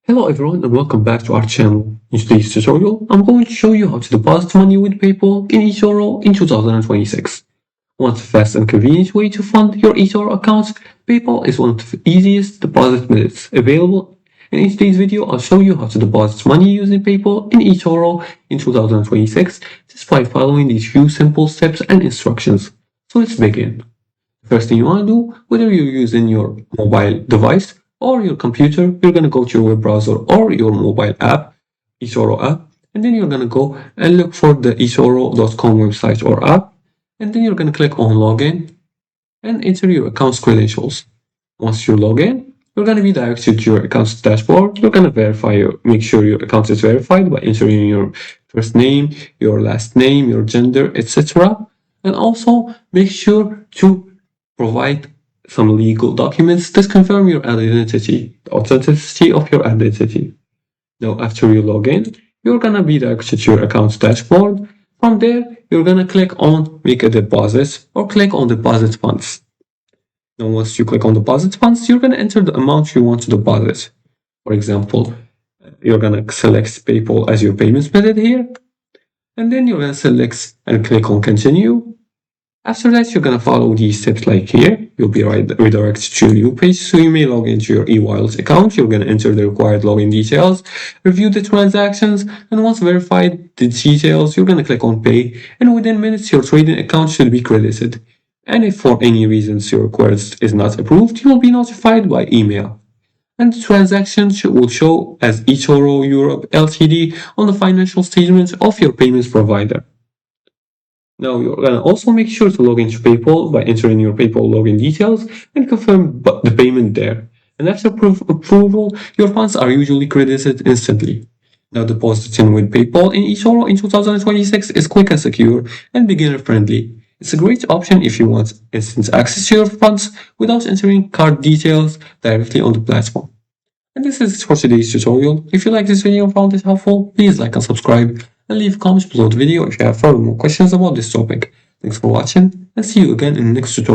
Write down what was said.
Hello everyone and welcome back to our channel. In today's tutorial, I'm going to show you how to deposit money with PayPal in eToro in 2026. Want a fast and convenient way to fund your eToro accounts? PayPal is one of the easiest deposit methods available. And in today's video, I'll show you how to deposit money using PayPal in eToro in 2026 just by following these few simple steps and instructions. So let's begin. First thing you want to do, whether you're using your mobile device or your computer, you're going to go to your web browser or your mobile app, eToro app, and then you're going to go and look for the eToro.com website or app, and then you're going to click on login and enter your account's credentials. Once you log in, you're going to be directed to your account's dashboard. You're going to make sure your account is verified by entering your first name, your last name, your gender, etc. And also make sure to provide some legal documents that confirm your identity, the authenticity of your identity. Now, after you log in, you're gonna be directed to your account dashboard. From there, you're gonna click on Make a Deposit or click on Deposit Funds. Now, once you click on Deposit Funds, you're gonna enter the amount you want to deposit. For example, you're gonna select PayPal as your payment method here, and then you're gonna select and click on Continue. After that, you're going to follow these steps like here. You'll be redirected to a new page, so you may log into your eWallet account. You're going to enter the required login details, review the transactions, and once verified the details, you're going to click on Pay, and within minutes, your trading account should be credited. And if for any reasons your request is not approved, you will be notified by email. And the transaction will show as eToro Europe Ltd on the financial statements of your payments provider. Now, you're going to also make sure to log into PayPal by entering your PayPal login details and confirm the payment there. And after approval, your funds are usually credited instantly. Now, depositing with PayPal in eToro in 2026 is quick and secure and beginner-friendly. It's a great option if you want instant access to your funds without entering card details directly on the platform. And this is it for today's tutorial. If you like this video and found it helpful, please like and subscribe and leave comments below the video if you have further more questions about this topic. Thanks for watching and see you again in the next tutorial.